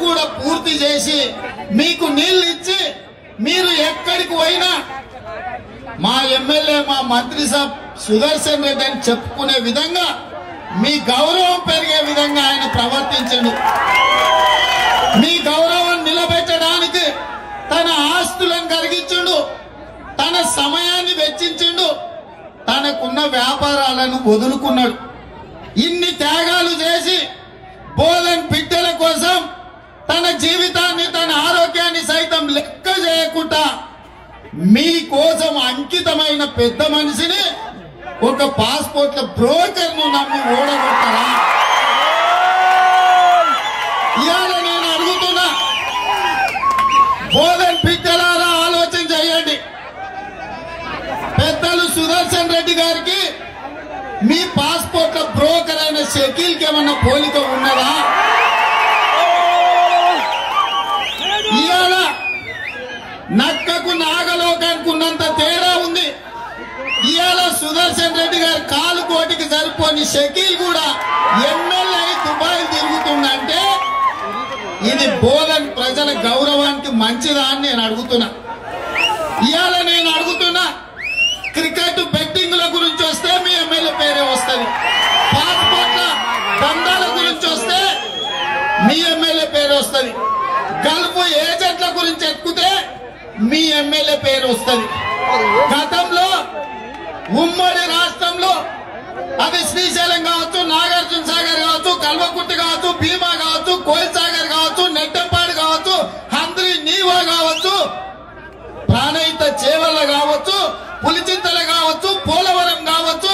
కూడా పూర్తి చేసి మీకు నీళ్లు ఇచ్చి మీరు ఎక్కడికి పోయినా మా ఎమ్మెల్యే మా మంత్రి సాబ్ సుదర్శన్ రెడ్డి అని చెప్పుకునే విధంగా మీ గౌరవం పెరిగే విధంగా ఆయన ప్రవర్తించండు. మీ గౌరవం నిలబెట్టడానికి తన ఆస్తులను కరిగించుండు, తన సమయాన్ని వెచ్చించుండు, తనకున్న వ్యాపారాలను వదులుకున్నాడు. ఇన్ని త్యాగాలు చేసి బోధన్ బిడ్డల కోసం తన జీవితాన్ని తన ఆరోగ్యాన్ని సైతం లెక్క చేయకుండా మీకోసం అంకితమైన పెద్ద మనిషిని ఒక పాస్పోర్ట్ల బ్రోకర్ ను నమ్మి ఓడగొట్టారా? ఇవాళ నేను అడుగుతున్నా, బోధన్ బిడ్డలారా ఆలోచన చేయండి. పెద్దలు సుదర్శన్ రెడ్డి గారికి మీ పాస్పోర్ట్ల బ్రోకర్ అయిన షకీల్ కి ఏమన్నా పోలిక ఉన్నదా? ఇవాళ నక్కకు నాగలోకానికి ఉన్నంత తేడా ఉంది. ఇవాళ సుదర్శన్ రెడ్డి గారి కాలు కోటికి సరిపోని షకీల్ కూడా ఎమ్మెల్యే దుబాయ్ తిరుగుతుందంటే ఇది బోధన్ ప్రజల గౌరవానికి మంచిదా అని నేను అడుగుతున్నా. ఇవాళ నేను అడుగుతున్నా, క్రికెట్ బెట్టింగ్ల గురించి వస్తే మీ ఎమ్మెల్యే పేరే వస్తుంది, పాస్పోర్ట్ల దందాల గురించి వస్తే మీ ఎమ్మెల్యే పేరు వస్తుంది, గల్ఫ్ ఏజెంట్ల గురించి ఎత్తుకుతే మీ ఎమ్మెల్యే పేరు వస్తుంది. గతంలో ఉమ్మడి రాష్ట్రంలో అది శ్రీశైలం కావచ్చు, నాగార్జున సాగర్ కావచ్చు, కల్వకుర్తి కావచ్చు, భీమా కావచ్చు, కోయిల్ సాగర్ కావచ్చు, నెట్టంపాడు కావచ్చు, హంద్రి నీవా కావచ్చు, ప్రాణహిత చేవల్ల కావచ్చు, పులిచింతల కావచ్చు, పోలవరం కావచ్చు,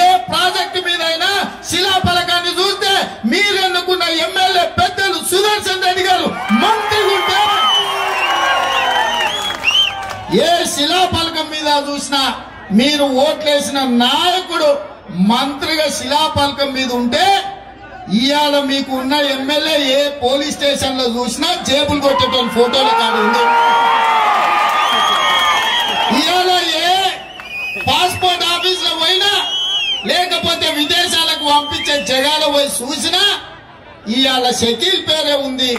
ఏ ప్రాజెక్టు మీదైనా శిలాఫలకాన్ని చూస్తే మీరు ఎన్నుకున్న ఎమ్మెల్యే పెద్దలు సుదర్శన్ రెడ్డి గారు మంత్రి ఉంటే ఏ శిలాఫలకం మీద చూసినా మీరు ఓట్లేసిన నాయకుడు మంత్రిగా శిలాఫలకం మీద ఉంటే ఇవాళ మీకు ఉన్న ఎమ్మెల్యే ఏ పోలీస్ స్టేషన్ లో చూసినా జేబులు కొట్టేటువంటి ఫోటోల కాదు ఉంది. ఇవాళ ఏ పాస్పోర్ట్ ఆఫీస్ లో పోయినా లేకపోతే విదేశాలకు పంపించే జగాలో పోయి చూసినా ఇవాళ షకీల్ పేరే ఉంది.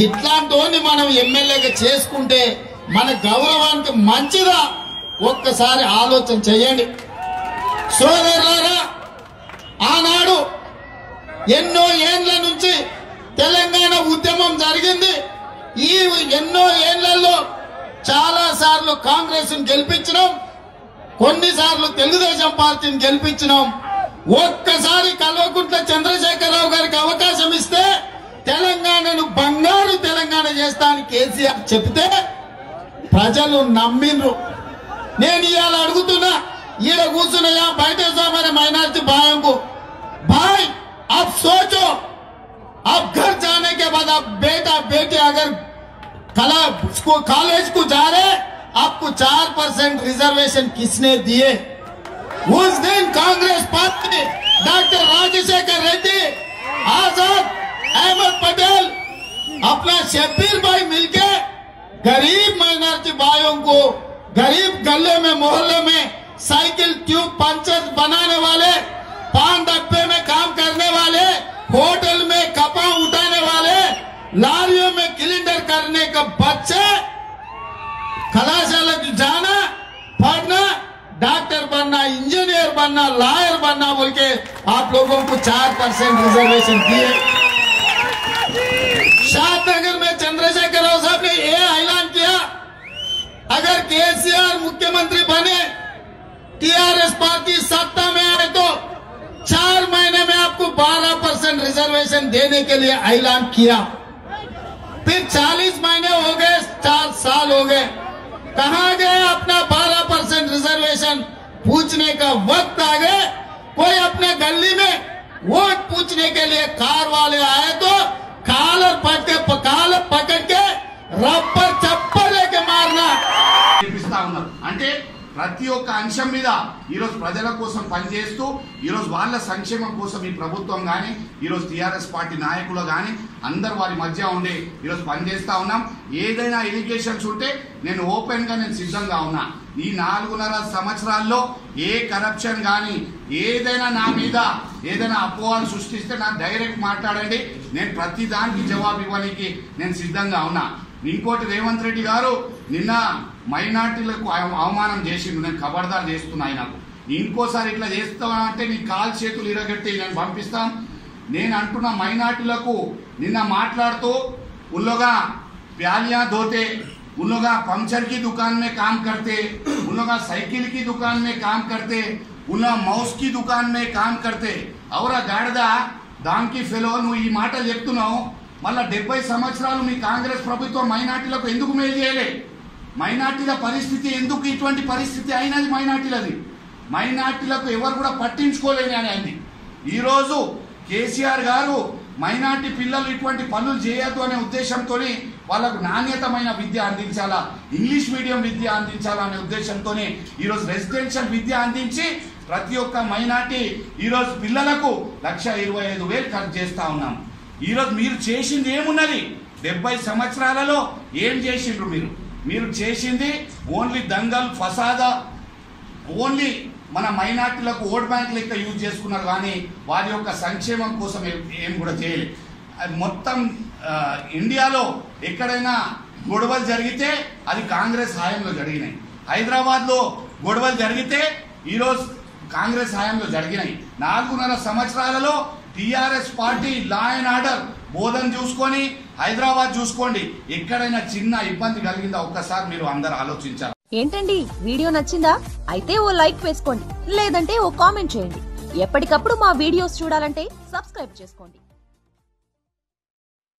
ఇట్లాంటి మనం ఎమ్మెల్యేగా చేసుకుంటే మన గౌరవానికి మంచిదా? ఒక్కసారి ఆలోచన చేయండి సోదరులారా. ఆనాడు ఎన్నో ఏండ్ల నుంచి తెలంగాణ ఉద్యమం జరిగింది. ఈ ఎన్నో ఏండ్లలో చాలా సార్లు కాంగ్రెస్ గెలిపించినాం, కొన్నిసార్లు తెలుగుదేశం పార్టీని గెలిపించినాం. ఒక్కసారి కల్వకుంట్ల చంద్రశేఖరరావు గారికి అవకాశం ఇస్తే తెలంగాణను బంగారు తెలంగాణ చేస్తా అని కేసీఆర్ చెప్తే ప్రజలు నమ్మిండ్రు. నేను ఇవాళ అడుగుతున్నా, ఈడ కూర్చున్నాయా బయట हमारे माइनॉरिटी भाइयों को, भाई आप सोचो, आप घर जाने के बाद आप बेटा बेटी अगर कॉलेज को जा रहे, आपको 4% रिजर्वेशन किसने दिए? उस दिन कांग्रेस पार्टी डॉक्टर राजशेखर रेड्डी, आजाद, अहमद पटेल, अपना शब्बीर भाई मिलके गरीब माइनॉरिटी भाइयों को गरीब गले में मोहल्ले में साइकिल ट्यूब पंचर बनाने वाले, पान डब्बे में काम करने वाले, होटल में कपड़ा उठाने वाले, लारियों में सिलेंडर करने का बच्चे कलाशाला जाना, पढ़ना, डॉक्टर बनना, इंजीनियर बनना, लॉयर बनना बोल के आप लोगों को 4% रिजर्वेशन दिए। शादनगर में चंद्रशेखर राव साहब ने यह ऐलान किया, अगर केसीआर मुख्यमंत्री बने, टीआरएस पार्टी सत्ता में आए तो 4 महीने में आपको 12% रिजर्वेशन देने के लिए ऐलान किया। फिर 40 महीने हो गए, 4 साल हो गए, कहां गए अपना 12% रिजर्वेशन? पूछने का वक्त आ गए। कोई अपने गली में वोट पूछने के लिए कार वाले आए तो कालर पकड़ के रबर चप्पल लेके मारना। అంటే ప్రతి ఒక్క అంశం మీద ఈరోజు ప్రజల కోసం పనిచేస్తూ ఈరోజు వాళ్ళ సంక్షేమం కోసం ఈ ప్రభుత్వం కానీ ఈరోజు టీఆర్ఎస్ పార్టీ నాయకులు కానీ అందరు వారి మధ్య ఉండి ఈరోజు పనిచేస్తా ఉన్నాం. ఏదైనా ఎలిగేషన్స్ ఉంటే నేను ఓపెన్ గా నేను సిద్ధంగా ఉన్నా. ఈ 4.5 సంవత్సరాల్లో ఏ కరప్షన్ కానీ ఏదైనా నా మీద ఏదైనా అపోహలు సృష్టిస్తే నాకు డైరెక్ట్ మాట్లాడండి, నేను ప్రతి దానికి జవాబు ఇవ్వడానికి నేను సిద్ధంగా ఉన్నా. ఇంకోటి, రేవంత్ రెడ్డి గారు నిన్న మైనార్టీలకు అవమానం చేసిండు, నేను ఖబర్దార్ చేస్తున్నా ఆయనకు. ఇంకోసారి ఇట్లా చేస్తామంటే నీ కాలు చేతులు ఇరగట్టి నేను పంపిస్తాం. నేను అంటున్న మైనార్టీలకు నిన్న మాట్లాడుతూ ఉల్లోగా प्यालियां धोते, उन लोग पंचर की दुकान में काम करते, उन लोग साइकिल की दुकान में काम करते, उन लोग माउस की दुकान में काम करते. और गाड़दा దానికి ఫెలో నువ్వు ఈ మాటలు చెప్తున్నావు. మళ్ళా 70 సంవత్సరాలు మీ కాంగ్రెస్ ప్రభుత్వం మైనార్టీలకు ఎందుకు మేలు చేయలే? మైనార్టీల పరిస్థితి ఎందుకు ఇటువంటి పరిస్థితి అయినది? మైనార్టీలకు ఎవరు కూడా పట్టించుకోలేని అని అంది. ఈరోజు కేసీఆర్ గారు మైనార్టీ పిల్లలు ఇటువంటి పనులు చేయొద్దు అనే ఉద్దేశంతో వాళ్ళకు నాణ్యతమైన విద్య అందించాలా, ఇంగ్లీష్ మీడియం విద్య అందించాలా అనే ఉద్దేశంతో ఈరోజు రెసిడెన్షియల్ విద్య అందించి ప్రతి ఒక్క మైనార్టీ ఈరోజు పిల్లలకు 1,25,000 ఖర్చు చేస్తా ఉన్నాం. ఈరోజు మీరు చేసింది ఏమున్నది? 70 సంవత్సరాలలో ఏం చేసిండ్రు? మీరు చేసింది ఓన్లీ దంగల్ ఫసాదా, ఓన్లీ మన మైనార్టీలకు ఓట్ బ్యాంక్ లెక్క యూజ్ చేసుకున్నారు, కానీ వారి యొక్క సంక్షేమం కోసం ఏం కూడా చేయలేదు. మొత్తం ఇండియాలో ఎక్కడైనా గొడవలు జరిగితే అది కాంగ్రెస్ హయాంలో జరిగినాయి. హైదరాబాద్లో గొడవలు జరిగితే ఈరోజు కాంగ్రెస్ హయాంలో జరిగినాయి. 4.5 సంవత్సరాలలో TRS party law and order బోధన చూసుకొని హైదరాబాద్ చూసుకోండి, ఎక్కడైనా చిన్న ఇబ్బంది కలిగిందా ఒక్కసారి మీరు అందరు ఆలోచించాలి. ఏంటండి, వీడియో నచ్చిందా? అయితే ఓ లైక్ వేసుకోండి, లేదంటే ఓ కామెంట్ చేయండి. ఎప్పటికప్పుడు మా వీడియోస్ చూడాలంటే సబ్స్క్రైబ్ చేసుకోండి.